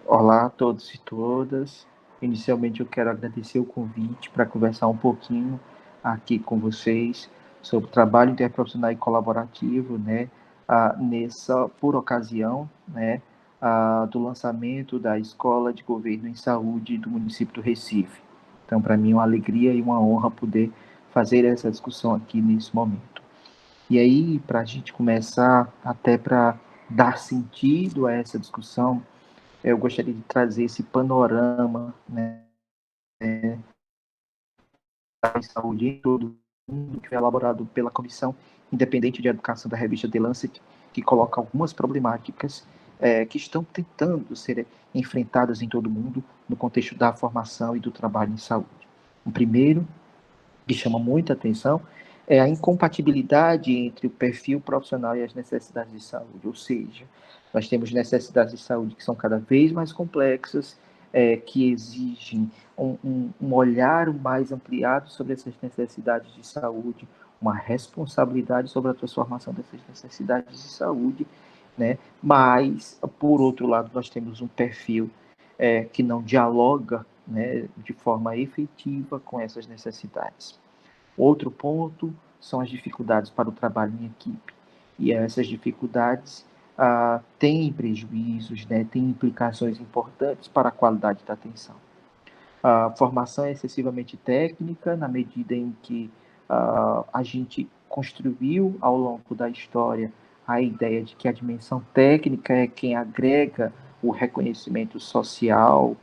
Olá a todos e todas. Inicialmente eu quero agradecer o convite para conversar um pouquinho aqui com vocês sobre o trabalho interprofissional e colaborativo, né, por ocasião, né, do lançamento da Escola de Governo em Saúde do município do Recife. Então, para mim é uma alegria e uma honra poder fazer essa discussão aqui nesse momento. E aí, para a gente começar, até para dar sentido a essa discussão, eu gostaria de trazer esse panorama, né, da saúde em todo o mundo, que foi elaborado pela Comissão Independente de Educação da revista The Lancet, que coloca algumas problemáticas que estão tentando ser enfrentadas em todo o mundo no contexto da formação e do trabalho em saúde. O primeiro, que chama muita atenção, é a incompatibilidade entre o perfil profissional e as necessidades de saúde, ou seja, nós temos necessidades de saúde que são cada vez mais complexas, que exigem um olhar mais ampliado sobre essas necessidades de saúde, uma responsabilidade sobre a transformação dessas necessidades de saúde, né? Mas, por outro lado, nós temos um perfil que não dialoga, né, de forma efetiva com essas necessidades. Outro ponto são as dificuldades para o trabalho em equipe. E essas dificuldades têm prejuízos, né, têm implicações importantes para a qualidade da atenção. A formação é excessivamente técnica, na medida em que a gente construiu ao longo da história a ideia de que a dimensão técnica é quem agrega o reconhecimento social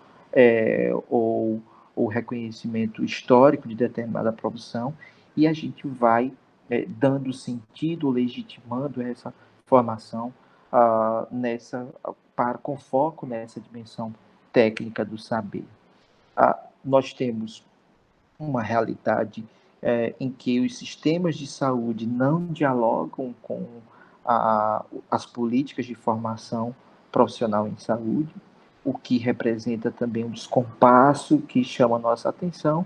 ou o reconhecimento histórico de determinada profissão, e a gente vai dando sentido, legitimando essa formação com foco nessa dimensão técnica do saber. Nós temos uma realidade em que os sistemas de saúde não dialogam com as políticas de formação profissional em saúde, o que representa também um descompasso que chama a nossa atenção,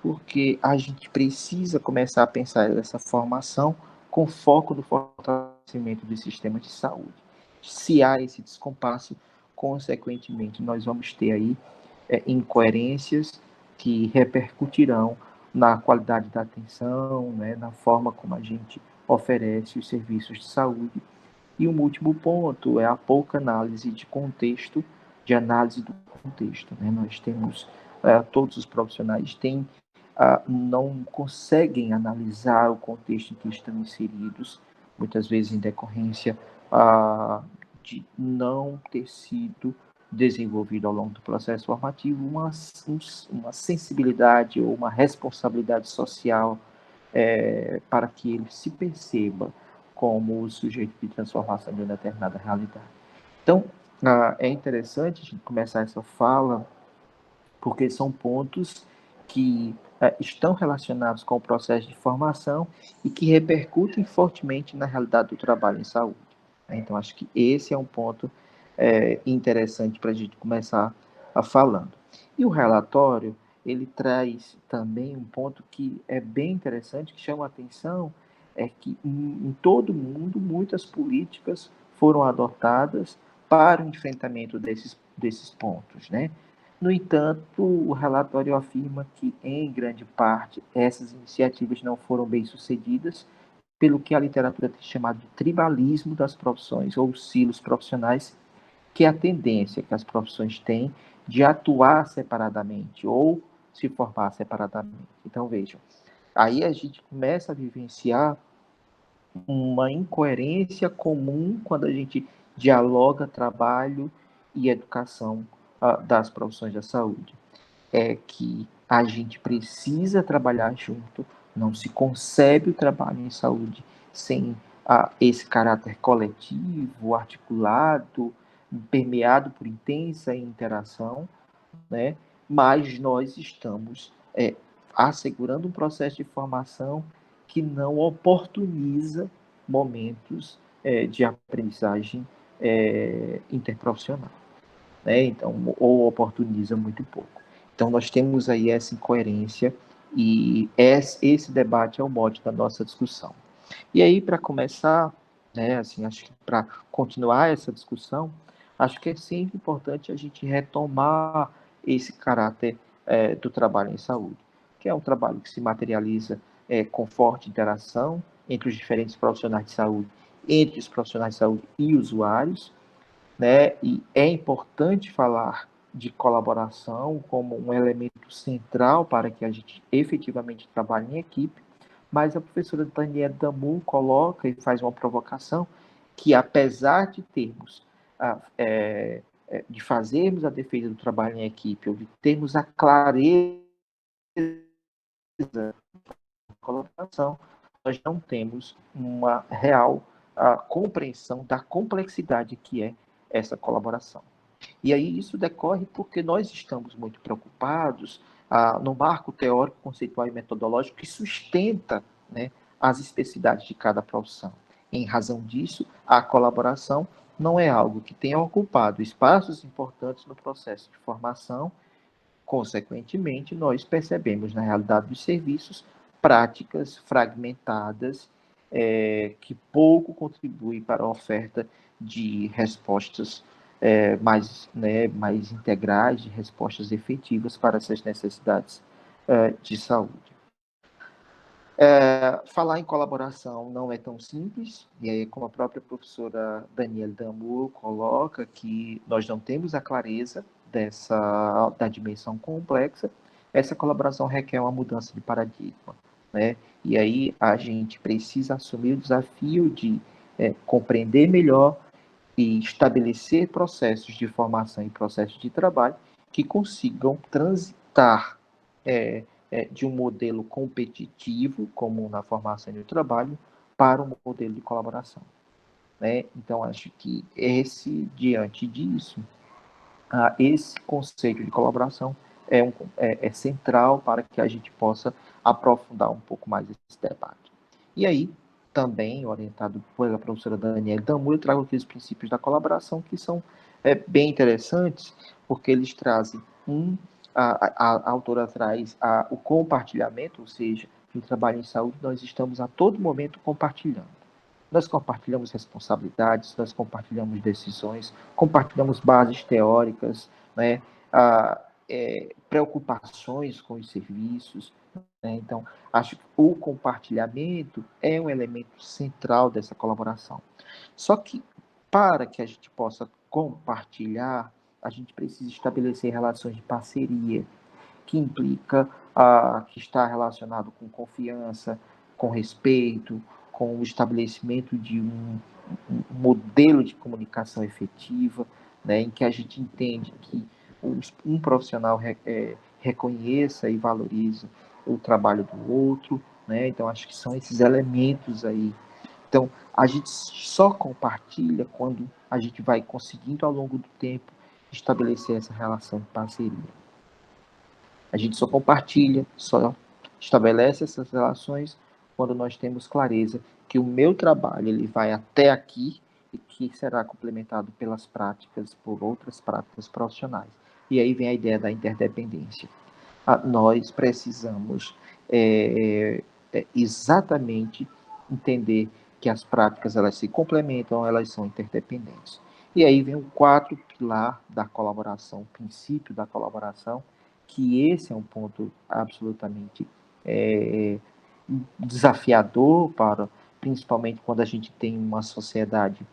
porque a gente precisa começar a pensar essa formação com foco no fortalecimento dos sistemas de saúde. Se há esse descompasso, consequentemente, nós vamos ter aí incoerências que repercutirão na qualidade da atenção, né, na forma como a gente oferece os serviços de saúde. E um último ponto é a pouca análise de contexto, de análise do contexto. Né? Nós temos, todos os profissionais têm, não conseguem analisar o contexto em que estão inseridos, muitas vezes em decorrência de não ter sido desenvolvido ao longo do processo formativo uma sensibilidade ou uma responsabilidade social para que ele se perceba como o sujeito de transformação de uma determinada realidade. Então, é interessante a gente começar essa fala, porque são pontos que estão relacionados com o processo de formação e que repercutem fortemente na realidade do trabalho em saúde. Então, acho que esse é um ponto interessante para a gente começar falando. E o relatório, ele traz também um ponto que é bem interessante, que chama a atenção, é que em todo o mundo muitas políticas foram adotadas para o enfrentamento desses pontos, né? No entanto, o relatório afirma que, em grande parte, essas iniciativas não foram bem-sucedidas, pelo que a literatura tem chamado de tribalismo das profissões, ou silos profissionais, que é a tendência que as profissões têm de atuar separadamente ou se formar separadamente. Então, vejam, aí a gente começa a vivenciar uma incoerência comum quando a gente dialoga trabalho e educação das profissões da saúde. É que a gente precisa trabalhar junto, não se concebe o trabalho em saúde sem esse caráter coletivo, articulado, permeado por intensa interação, né? Mas nós estamos assegurando um processo de formação que não oportuniza momentos de aprendizagem interprofissional, né? Então, ou oportuniza muito pouco. Então, nós temos aí essa incoerência e esse debate é o mote da nossa discussão. E aí, para começar, né, assim, acho que para continuar essa discussão, Acho que é sempre importante a gente retomar esse caráter do trabalho em saúde, que é um trabalho que se materializa com forte interação entre os diferentes profissionais de saúde, entre os profissionais de saúde e usuários, né? E é importante falar de colaboração como um elemento central para que a gente efetivamente trabalhe em equipe, mas a professora Daniela Damu coloca e faz uma provocação que, apesar de termos, de fazermos a defesa do trabalho em equipe, ou de termos a clareza da colaboração, nós não temos uma real compreensão da complexidade que é essa colaboração. E aí isso decorre porque nós estamos muito preocupados no marco teórico, conceitual e metodológico que sustenta, né, as especificidades de cada profissão. Em razão disso, a colaboração não é algo que tenha ocupado espaços importantes no processo de formação. Consequentemente, nós percebemos na realidade dos serviços práticas fragmentadas que pouco contribuem para a oferta de respostas mais integrais, de respostas efetivas para essas necessidades de saúde. Falar em colaboração não é tão simples, e aí, como a própria professora Daniela Damour coloca, que nós não temos a clareza da dimensão complexa, essa colaboração requer uma mudança de paradigma, né? E aí a gente precisa assumir o desafio de compreender melhor e estabelecer processos de formação e processos de trabalho que consigam transitar de um modelo competitivo, como na formação e no trabalho, para um modelo de colaboração. Né? Então, acho que diante disso, esse conceito de colaboração é central para que a gente possa aprofundar um pouco mais esse debate. E aí, também, orientado pela professora Daniela Damu, eu trago aqui os princípios da colaboração, que são bem interessantes, porque eles trazem a autora traz o compartilhamento, ou seja, no trabalho em saúde nós estamos a todo momento compartilhando. Nós compartilhamos responsabilidades, nós compartilhamos decisões, compartilhamos bases teóricas, né? Preocupações com os serviços. Né? Então, acho que o compartilhamento é um elemento central dessa colaboração. Só que, para que a gente possa compartilhar, a gente precisa estabelecer relações de parceria, que implica que está relacionado com confiança, com respeito, com o estabelecimento de um modelo de comunicação efetiva, né, em que a gente entende que um profissional reconheça e valorize o trabalho do outro, né? Então acho que são esses elementos aí. Então a gente só compartilha quando a gente vai conseguindo ao longo do tempo estabelecer essa relação de parceria. A gente só compartilha, só estabelece essas relações quando nós temos clareza que o meu trabalho ele vai até aqui e que será complementado pelas práticas, por outras práticas profissionais. E aí vem a ideia da interdependência. Nós precisamos exatamente entender que as práticas elas se complementam, elas são interdependentes. E aí vem o quarto pilar da colaboração, o princípio da colaboração, que esse é um ponto absolutamente é, desafiador para, principalmente quando a gente tem uma sociedade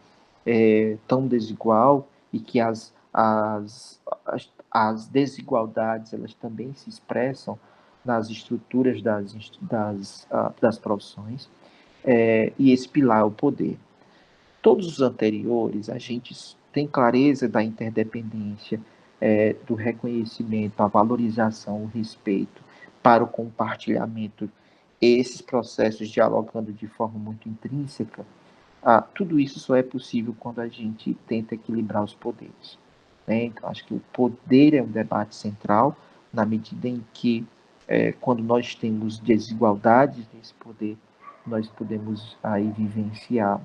tão desigual e que as desigualdades elas também se expressam nas estruturas das profissões, e esse pilar é o poder. Todos os anteriores, a gente tem clareza da interdependência, do reconhecimento, a valorização, o respeito para o compartilhamento, esses processos dialogando de forma muito intrínseca. Tudo isso só é possível quando a gente tenta equilibrar os poderes. Né? Então, acho que o poder é um debate central, na medida em que, quando nós temos desigualdades nesse poder, nós podemos aí vivenciar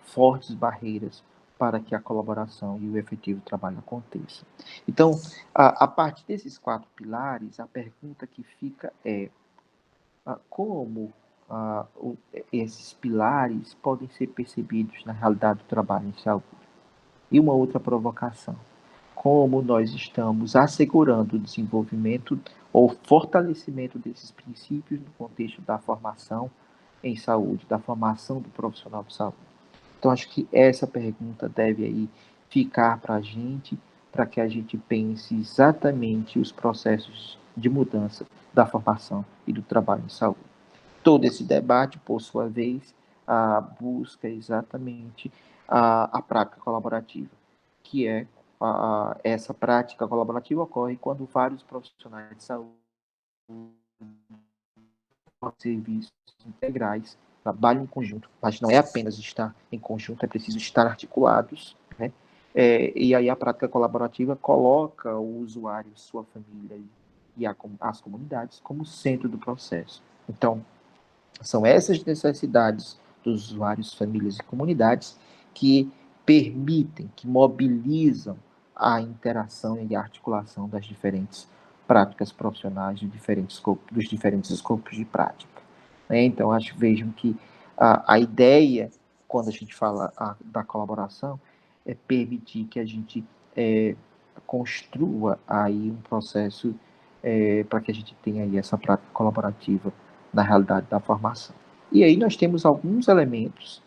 fortes barreiras para que a colaboração e o efetivo trabalho aconteça. Então, a partir desses quatro pilares, a pergunta que fica é como esses pilares podem ser percebidos na realidade do trabalho em saúde. E uma outra provocação: como nós estamos assegurando o desenvolvimento ou fortalecimento desses princípios no contexto da formação em saúde, da formação do profissional de saúde. Então, acho que essa pergunta deve aí ficar para que a gente pense exatamente os processos de mudança da formação e do trabalho em saúde. Todo esse debate, por sua vez, busca exatamente a prática colaborativa, que é essa prática colaborativa ocorre quando vários profissionais de saúde, serviços integrais, trabalham em conjunto, mas não é apenas estar em conjunto, é preciso estar articulados, né? E aí a prática colaborativa coloca o usuário, sua família e as comunidades como centro do processo. Então, são essas necessidades dos usuários, famílias e comunidades que permitem, que mobilizam a interação e a articulação das diferentes práticas profissionais dos diferentes escopos de prática. Então, vejam que a ideia, quando a gente fala da colaboração, é permitir que a gente construa aí um processo para que a gente tenha aí essa prática colaborativa na realidade da formação. E aí nós temos alguns elementos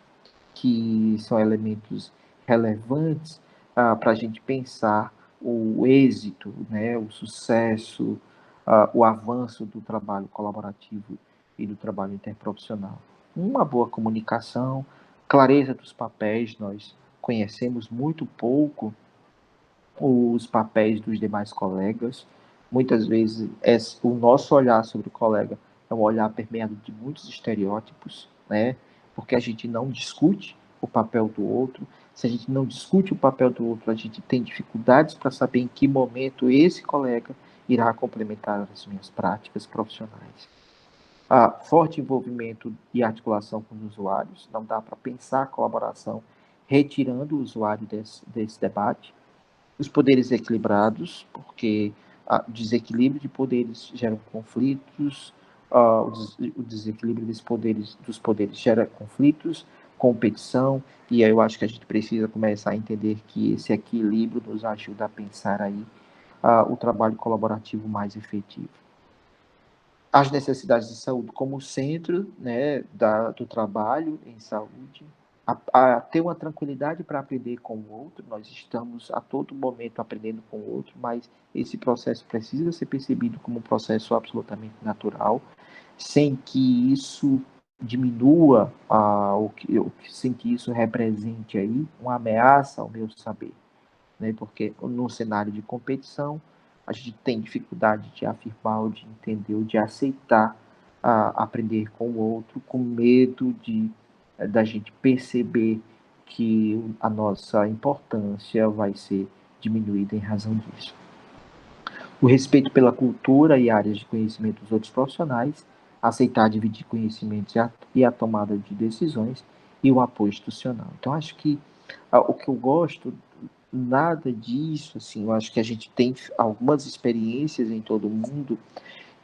que são elementos relevantes para a gente pensar o êxito, né, o sucesso, o avanço do trabalho colaborativo e do trabalho interprofissional. Uma boa comunicação, clareza dos papéis, nós conhecemos muito pouco os papéis dos demais colegas. Muitas vezes o nosso olhar sobre o colega é um olhar permeado de muitos estereótipos, né? Porque a gente não discute o papel do outro. Se a gente não discute o papel do outro, a gente tem dificuldades para saber em que momento esse colega irá complementar as minhas práticas profissionais. Forte envolvimento e articulação com os usuários. Não dá para pensar a colaboração retirando o usuário desse debate. Os poderes equilibrados, porque o desequilíbrio de poderes gera conflitos, o desequilíbrio dos poderes gera conflitos, competição, e aí eu acho que a gente precisa começar a entender que esse equilíbrio nos ajuda a pensar aí o trabalho colaborativo mais efetivo. As necessidades de saúde como centro, né, do trabalho em saúde, a ter uma tranquilidade para aprender com o outro. Nós estamos a todo momento aprendendo com o outro, mas esse processo precisa ser percebido como um processo absolutamente natural, sem que isso diminua, sem que isso represente aí uma ameaça ao meu saber, né? Porque no cenário de competição a gente tem dificuldade de afirmar, ou de entender, ou de aceitar aprender com o outro, com medo da gente perceber que a nossa importância vai ser diminuída em razão disso. O respeito pela cultura e áreas de conhecimento dos outros profissionais, aceitar dividir conhecimentos e a tomada de decisões, e o apoio institucional. Então, acho que o que eu gosto, nada disso, assim, eu acho que a gente tem algumas experiências em todo o mundo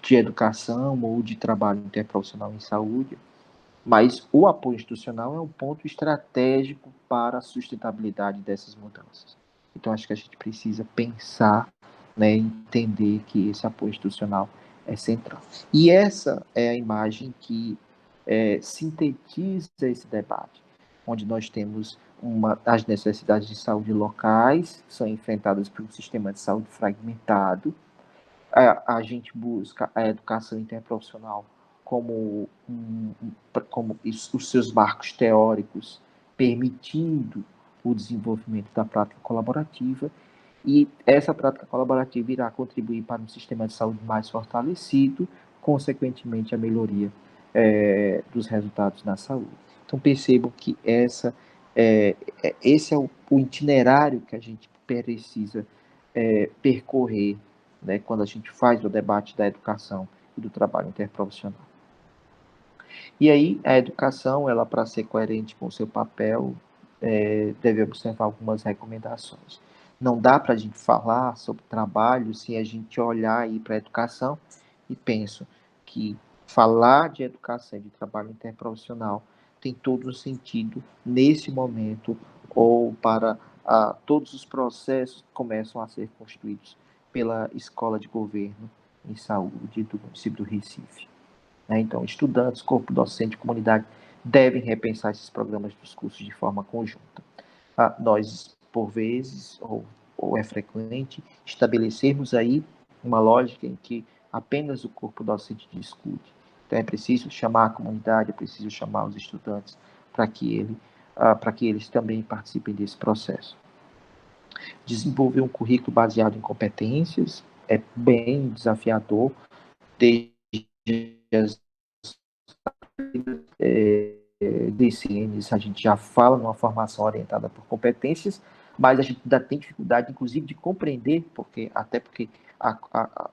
de educação ou de trabalho interprofissional em saúde, mas o apoio institucional é um ponto estratégico para a sustentabilidade dessas mudanças. Então, acho que a gente precisa pensar, né, entender que esse apoio institucional é central. E essa é a imagem que sintetiza esse debate, onde nós temos as necessidades de saúde locais, que são enfrentadas por um sistema de saúde fragmentado. A gente busca a educação interprofissional como os seus marcos teóricos, permitindo o desenvolvimento da prática colaborativa, e essa prática colaborativa irá contribuir para um sistema de saúde mais fortalecido, consequentemente a melhoria dos resultados na saúde. Então percebam que esse é o itinerário que a gente precisa percorrer, né, quando a gente faz o debate da educação e do trabalho interprofissional. E aí, a educação, ela para ser coerente com o seu papel, deve observar algumas recomendações. Não dá para a gente falar sobre trabalho sem a gente olhar aí para a educação, e penso que falar de educação e de trabalho interprofissional tem todo o sentido nesse momento, ou para todos os processos começam a ser construídos pela Escola de Governo em Saúde do município do Recife. Então, estudantes, corpo docente, comunidade devem repensar esses programas dos cursos de forma conjunta. Nós, por vezes, ou é frequente, estabelecermos aí uma lógica em que apenas o corpo docente discute. Então, é preciso chamar a comunidade, é preciso chamar os estudantes para que eles também participem desse processo. Desenvolver um currículo baseado em competências é bem desafiador, desde as DCNs, a gente já fala numa formação orientada por competências, mas a gente ainda tem dificuldade, inclusive, de compreender, até porque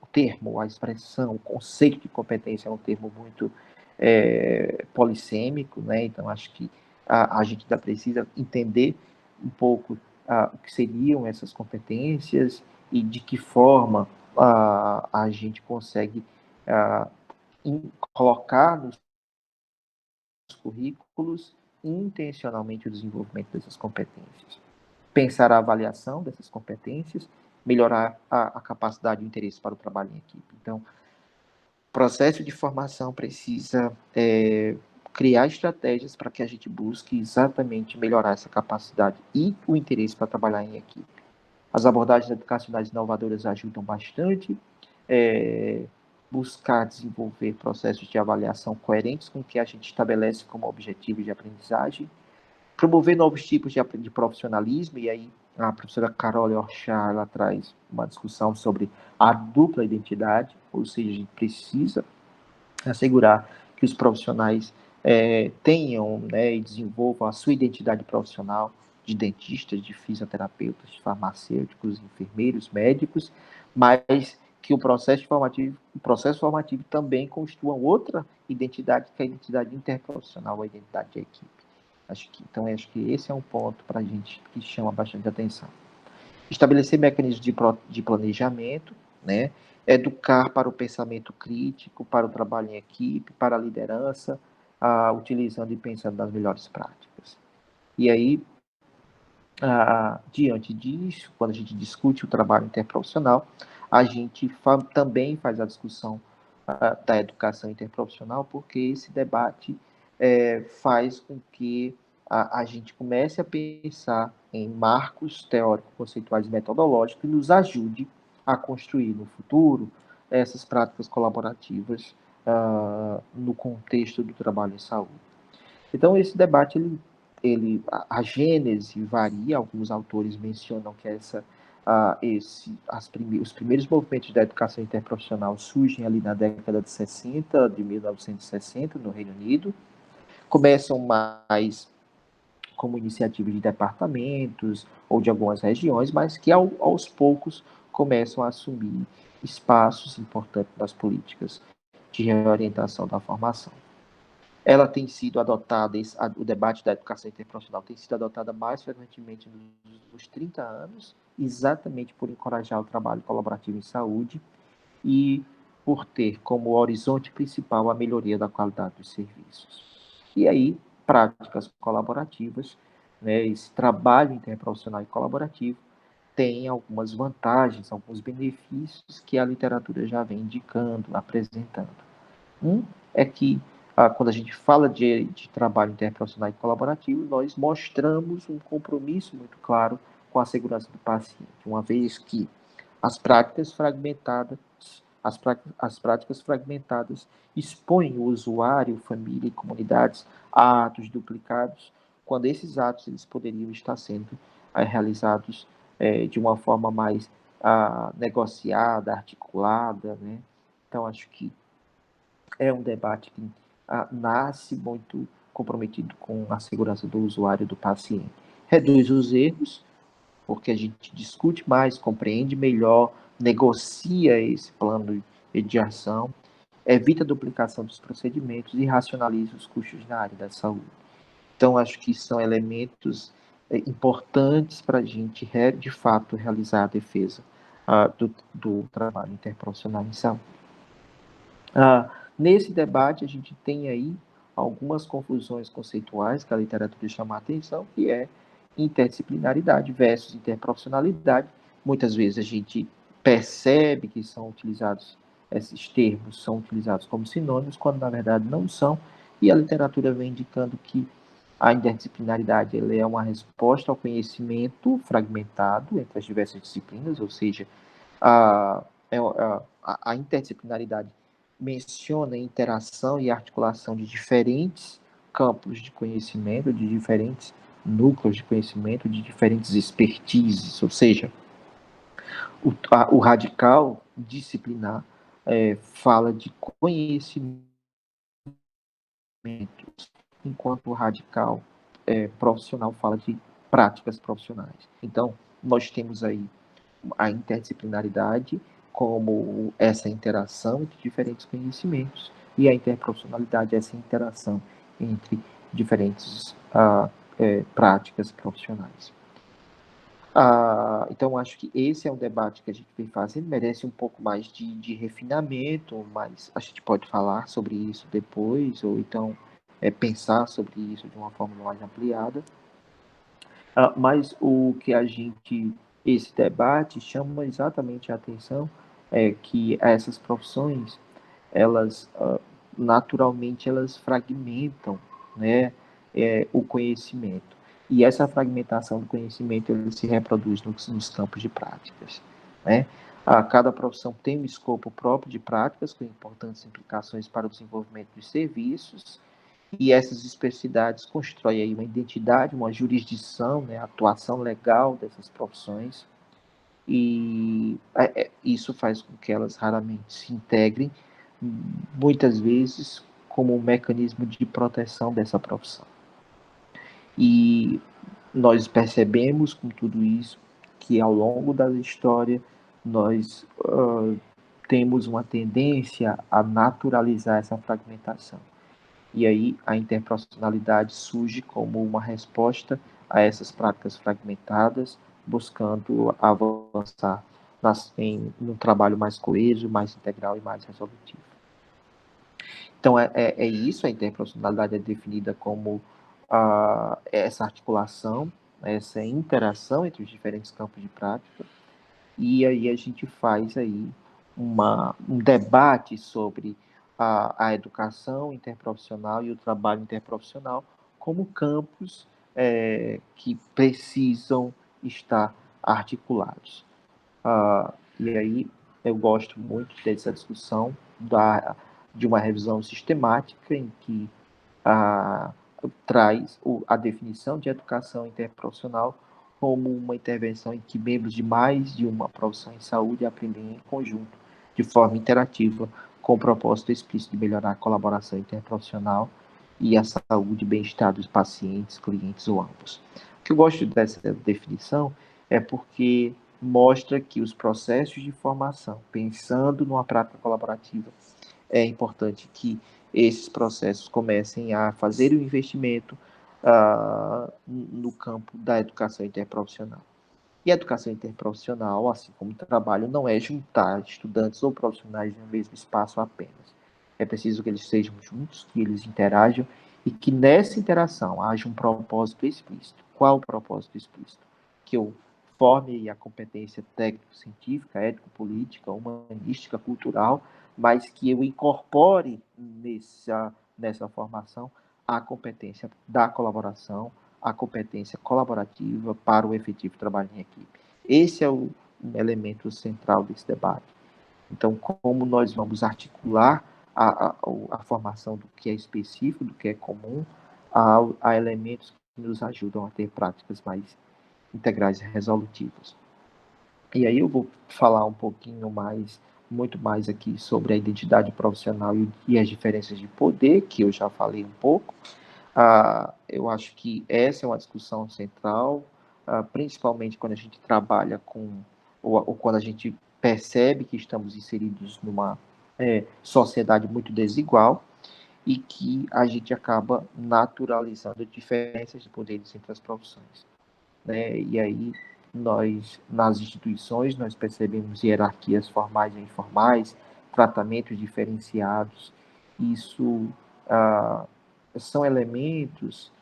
o termo, a expressão, o conceito de competência é um termo muito polissêmico, né? Então acho que a gente ainda precisa entender um pouco o que seriam essas competências e de que forma a gente consegue colocar nos currículos intencionalmente o desenvolvimento dessas competências. Pensar a avaliação dessas competências, melhorar a capacidade e o interesse para o trabalho em equipe. Então, o processo de formação precisa criar estratégias para que a gente busque exatamente melhorar essa capacidade e o interesse para trabalhar em equipe. As abordagens educacionais inovadoras ajudam bastante, buscar desenvolver processos de avaliação coerentes com o que a gente estabelece como objetivo de aprendizagem, promover novos tipos de profissionalismo, e aí a professora Carol Orchard, ela traz uma discussão sobre a dupla identidade, ou seja, a gente precisa assegurar que os profissionais tenham, né, e desenvolvam a sua identidade profissional, de dentistas, de fisioterapeutas, de farmacêuticos, enfermeiros, médicos, mas que o processo formativo também construa outra identidade, que é a identidade interprofissional, a identidade de equipe. Acho que esse é um ponto para a gente que chama bastante atenção. Estabelecer mecanismos de planejamento, né? Educar para o pensamento crítico, para o trabalho em equipe, para a liderança, utilizando e pensando nas melhores práticas. E aí, diante disso, quando a gente discute o trabalho interprofissional, a gente também faz a discussão da educação interprofissional, porque esse debate faz com que a gente comece a pensar em marcos teóricos, conceituais e metodológicos que nos ajude a construir no futuro essas práticas colaborativas no contexto do trabalho em saúde. Então, esse debate, a gênese varia, alguns autores mencionam que os primeiros movimentos da educação interprofissional surgem ali na década de 60, de 1960, no Reino Unido, começam mais como iniciativas de departamentos ou de algumas regiões, mas que aos poucos começam a assumir espaços importantes nas políticas de reorientação da formação. Ela tem sido adotada, o debate da educação interprofissional tem sido adotada mais frequentemente nos últimos 30 anos, exatamente por encorajar o trabalho colaborativo em saúde e por ter como horizonte principal a melhoria da qualidade dos serviços. E aí, práticas colaborativas, né, esse trabalho interprofissional e colaborativo tem algumas vantagens, alguns benefícios que a literatura já vem indicando, apresentando. Um é que, quando a gente fala de trabalho interprofissional e colaborativo, nós mostramos um compromisso muito claro com a segurança do paciente, uma vez que as práticas fragmentadas, expõem o usuário, família e comunidades a atos duplicados, quando esses atos eles poderiam estar sendo realizados de uma forma mais negociada, articulada, né? Então, acho que é um debate que nasce muito comprometido com a segurança do usuário e do paciente. Reduz os erros, porque a gente discute mais, compreende melhor, negocia esse plano de ação, evita a duplicação dos procedimentos e racionaliza os custos na área da saúde. Então, acho que são elementos importantes para a gente, de fato, realizar a defesa do trabalho interprofissional em saúde. Nesse debate, a gente tem aí algumas confusões conceituais que a literatura chama a atenção, que é interdisciplinaridade versus interprofissionalidade. Muitas vezes a gente percebe que são utilizados, esses termos são utilizados como sinônimos, quando na verdade não são, e a literatura vem indicando que a interdisciplinaridade ela é uma resposta ao conhecimento fragmentado entre as diversas disciplinas, ou seja, a interdisciplinaridade menciona a interação e articulação de diferentes campos de conhecimento, de diferentes núcleos de conhecimento, de diferentes expertises, ou seja, o radical disciplinar fala de conhecimentos, enquanto o radical profissional fala de práticas profissionais. Então, nós temos aí a interdisciplinaridade como essa interação entre diferentes conhecimentos e a interprofissionalidade, essa interação entre diferentes práticas profissionais. Então, acho que esse é um debate que a gente vem fazendo, merece um pouco mais de refinamento, mas a gente pode falar sobre isso depois, ou então pensar sobre isso de uma forma mais ampliada. Mas o que esse debate chama exatamente a atenção é que essas profissões, elas naturalmente elas fragmentam, né, o conhecimento. E essa fragmentação do conhecimento ele se reproduz nos campos de práticas, né? Cada profissão tem um escopo próprio de práticas com importantes implicações para o desenvolvimento dos serviços, e essas especificidades constroem aí uma identidade, uma jurisdição, né, a atuação legal dessas profissões, e isso faz com que elas raramente se integrem, muitas vezes como um mecanismo de proteção dessa profissão. E nós percebemos com tudo isso que ao longo da história nós temos uma tendência a naturalizar essa fragmentação. E aí a interprofissionalidade surge como uma resposta a essas práticas fragmentadas, buscando avançar num trabalho mais coeso, mais integral e mais resolutivo. Então, é isso, a interprofissionalidade é definida como essa articulação, essa interação entre os diferentes campos de prática, e aí a gente faz aí um debate sobre a educação interprofissional e o trabalho interprofissional como campos que precisam estar articulados. E aí eu gosto muito dessa discussão de uma revisão sistemática em que traz a definição de educação interprofissional como uma intervenção em que membros de mais de uma profissão em saúde aprendem em conjunto, de forma interativa, com o propósito explícito de melhorar a colaboração interprofissional e a saúde e bem-estar dos pacientes, clientes ou ambos. O que eu gosto dessa definição é porque mostra que os processos de formação, pensando numa prática colaborativa, é importante que esses processos comecem a fazer o investimento no campo da educação interprofissional. E a educação interprofissional, assim como o trabalho, não é juntar estudantes ou profissionais no mesmo espaço apenas. É preciso que eles sejam juntos, que eles interajam e que nessa interação haja um propósito explícito. Qual o propósito explícito? Que eu forme a competência técnico-científica, ético-política, humanística, cultural, mas que eu incorpore nessa formação a competência da colaboração, a competência colaborativa para o efetivo trabalho em equipe. Esse é um elemento central desse debate. Então, como nós vamos articular a formação do que é específico, do que é comum, a elementos que nos ajudam a ter práticas mais integrais e resolutivas. E aí eu vou falar um pouquinho mais, muito mais aqui sobre a identidade profissional e as diferenças de poder, que eu já falei um pouco. Eu acho que essa é uma discussão central, principalmente quando a gente trabalha ou quando a gente percebe que estamos inseridos numa sociedade muito desigual e que a gente acaba naturalizando diferenças de poderes entre as profissões, né? E aí nas instituições, nós percebemos hierarquias formais e informais, tratamentos diferenciados. Isso são elementos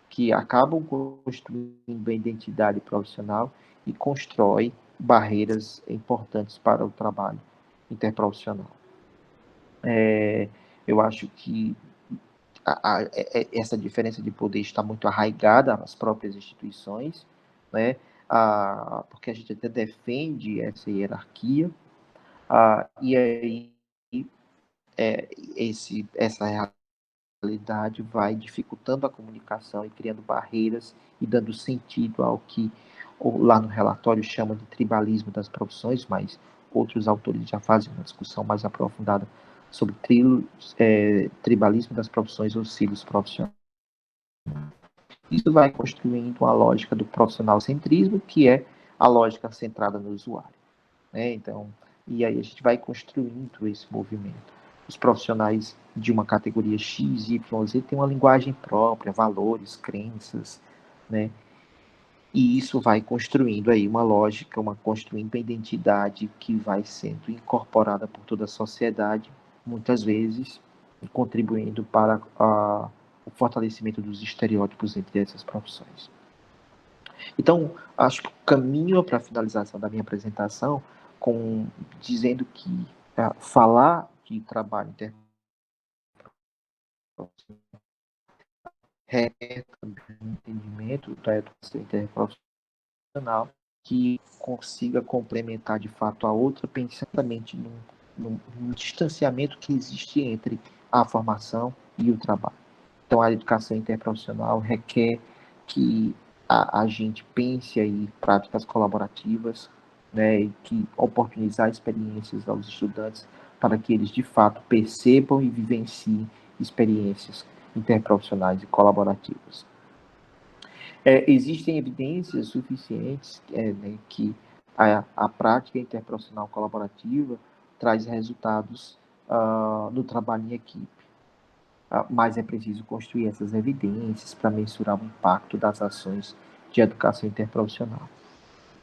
que acabam construindo a identidade profissional e constrói barreiras importantes para o trabalho interprofissional. Eu acho que essa diferença de poder está muito arraigada nas próprias instituições, né? Porque a gente até defende essa hierarquia, e aí essa realidade vai dificultando a comunicação e criando barreiras e dando sentido ao que lá no relatório chama de tribalismo das profissões, mas outros autores já fazem uma discussão mais aprofundada sobre tribalismo das profissões ou silos profissionais. Isso vai construindo uma lógica do profissional centrismo, que é a lógica centrada no usuário, né? Então, e aí a gente vai construindo esse movimento. Os profissionais de uma categoria X, Y, Z têm uma linguagem própria, valores, crenças, né? E isso vai construindo aí uma lógica, construindo uma identidade que vai sendo incorporada por toda a sociedade, muitas vezes contribuindo para o fortalecimento dos estereótipos entre essas profissões. Então, acho que o caminho para a finalização da minha apresentação, dizendo que falar de trabalho interprofissional requer também um entendimento da educação interprofissional que consiga complementar de fato a outra, pensando somente num distanciamento que existe entre a formação e o trabalho. Então, a educação interprofissional requer que a gente pense aí práticas colaborativas, né, e que oportunizar experiências aos estudantes para que eles, de fato, percebam e vivenciem experiências interprofissionais e colaborativas. Existem evidências suficientes né, que a prática interprofissional colaborativa traz resultados no trabalho em equipe. Mas é preciso construir essas evidências para mensurar o impacto das ações de educação interprofissional.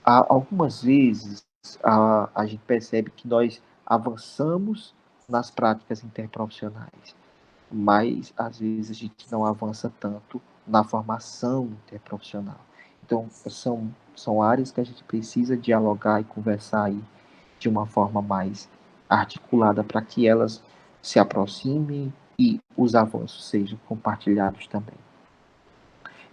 Algumas vezes a gente percebe que nós avançamos nas práticas interprofissionais, mas às vezes a gente não avança tanto na formação interprofissional. Então, são áreas que a gente precisa dialogar e conversar aí de uma forma mais articulada para que elas se aproximem e os avanços sejam compartilhados também.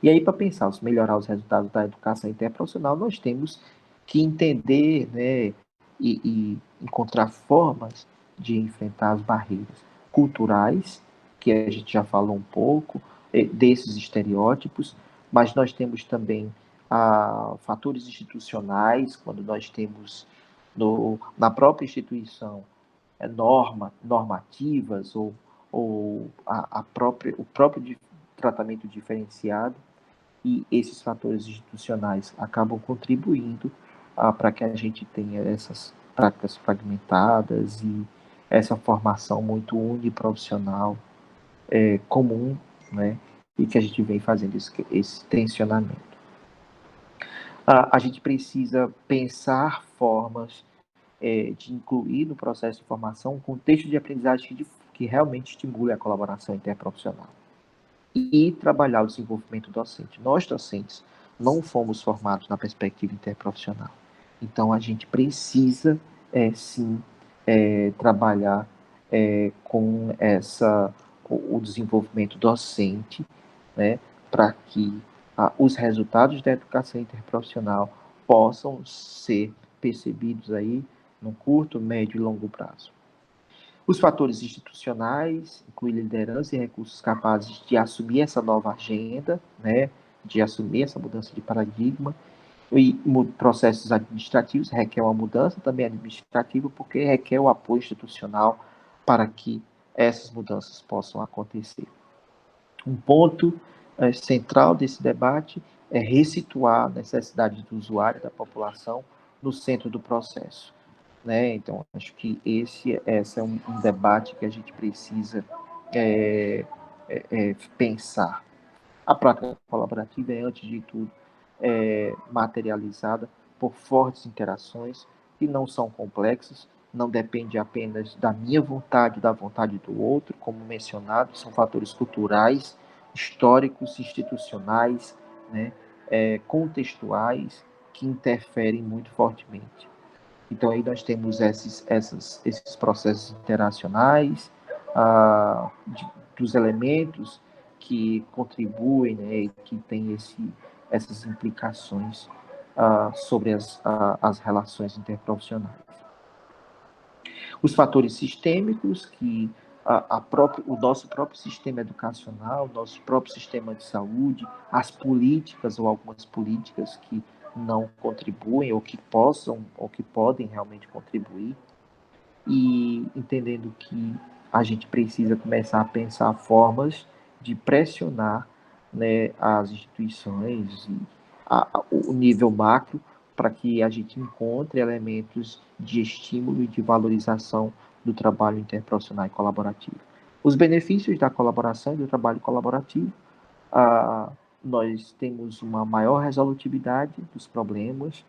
E aí, para pensar, melhorar os resultados da educação interprofissional, nós temos que entender, né, e encontrar formas de enfrentar as barreiras culturais, que a gente já falou um pouco, desses estereótipos, mas nós temos também fatores institucionais, quando nós temos na própria instituição normativas ou o próprio tratamento diferenciado, e esses fatores institucionais acabam contribuindo para que a gente tenha essas práticas fragmentadas e essa formação muito uniprofissional comum, né, e que a gente vem fazendo esse tensionamento. A gente precisa pensar formas de incluir no processo de formação um contexto de aprendizagem que realmente estimule a colaboração interprofissional e trabalhar o desenvolvimento docente. Nós, docentes, não fomos formados na perspectiva interprofissional. Então, a gente precisa, sim, trabalhar com o desenvolvimento docente, né, para que os resultados da educação interprofissional possam ser percebidos aí no curto, médio e longo prazo. Os fatores institucionais incluem liderança e recursos capazes de assumir essa nova agenda, né, de assumir essa mudança de paradigma, e processos administrativos requer uma mudança também administrativa, porque requer o apoio institucional para que essas mudanças possam acontecer. Um ponto central desse debate é ressituar a necessidade do usuário, da população, no centro do processo, né? Então, acho que esse é um debate que a gente precisa pensar. A prática colaborativa é, antes de tudo, materializada por fortes interações que não são complexas, não depende apenas da minha vontade, da vontade do outro, como mencionado, são fatores culturais, históricos, institucionais, né, contextuais, que interferem muito fortemente. Então, aí nós temos esses processos interacionais, dos elementos que contribuem, né, que têm essas implicações sobre as relações interprofissionais. Os fatores sistêmicos, que o nosso próprio sistema educacional, o nosso próprio sistema de saúde, as políticas ou algumas políticas que não contribuem ou que possam ou que podem realmente contribuir, e entendendo que a gente precisa começar a pensar formas de pressionar, né, as instituições e o nível macro para que a gente encontre elementos de estímulo e de valorização do trabalho interprofissional e colaborativo. Os benefícios da colaboração e do trabalho colaborativo: nós temos uma maior resolutividade dos problemas,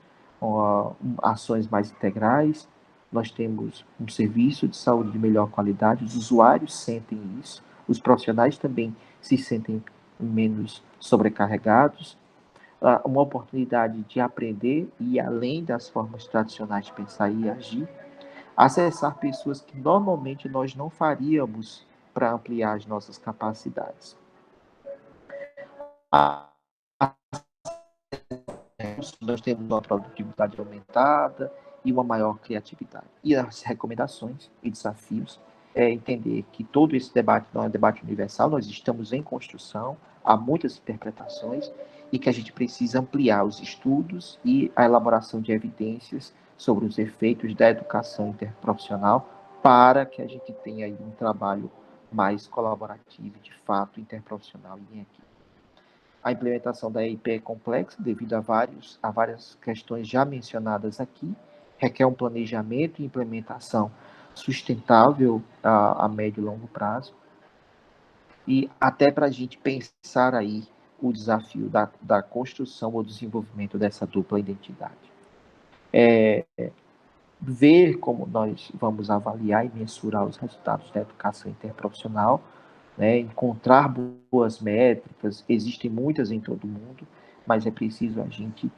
ações mais integrais, nós temos um serviço de saúde de melhor qualidade, os usuários sentem isso, os profissionais também se sentem menos sobrecarregados, uma oportunidade de aprender e ir além das formas tradicionais de pensar e agir, acessar pessoas que normalmente nós não faríamos para ampliar as nossas capacidades. Nós temos uma produtividade aumentada e uma maior criatividade. E as recomendações e desafios é entender que todo esse debate não é um debate universal, nós estamos em construção, há muitas interpretações, e que a gente precisa ampliar os estudos e a elaboração de evidências sobre os efeitos da educação interprofissional para que a gente tenha aí um trabalho mais colaborativo, de fato, interprofissional e em equipe. A implementação da EIP é complexa devido a várias questões já mencionadas aqui, requer um planejamento e implementação sustentável a médio e longo prazo, e até para a gente pensar aí o desafio da construção ou desenvolvimento dessa dupla identidade. Ver como nós vamos avaliar e mensurar os resultados da educação interprofissional, né, encontrar boas métricas, existem muitas em todo mundo, mas é preciso a gente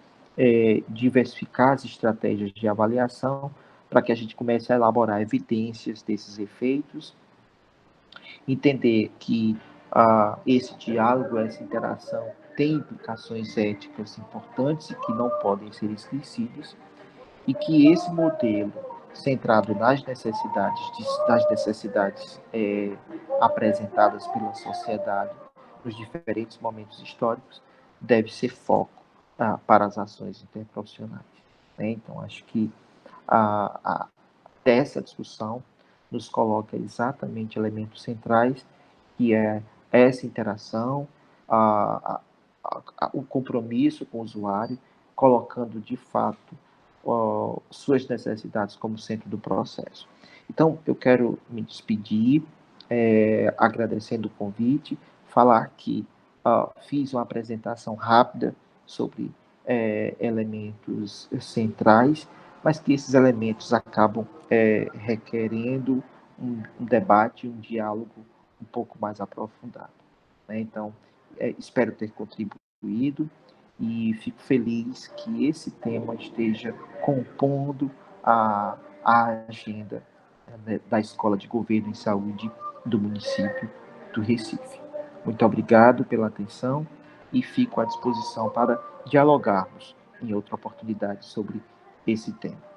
diversificar as estratégias de avaliação para que a gente comece a elaborar evidências desses efeitos, entender que esse diálogo, essa interação tem implicações éticas importantes e que não podem ser esquecidas, e que esse modelo centrado nas necessidades apresentadas pela sociedade nos diferentes momentos históricos deve ser foco para as ações interprofissionais, né? Então, acho que essa discussão nos coloca exatamente elementos centrais, que é essa interação, o compromisso com o usuário, colocando de fato suas necessidades como centro do processo. Então, eu quero me despedir, agradecendo o convite, falar que fiz uma apresentação rápida sobre elementos centrais, mas que esses elementos acabam requerendo um debate, um diálogo um pouco mais aprofundado, né? Então, espero ter contribuído e fico feliz que esse tema esteja compondo a agenda, né, da Escola de Governo em Saúde do município do Recife. Muito obrigado pela atenção e fico à disposição para dialogarmos em outra oportunidade sobre esse tema.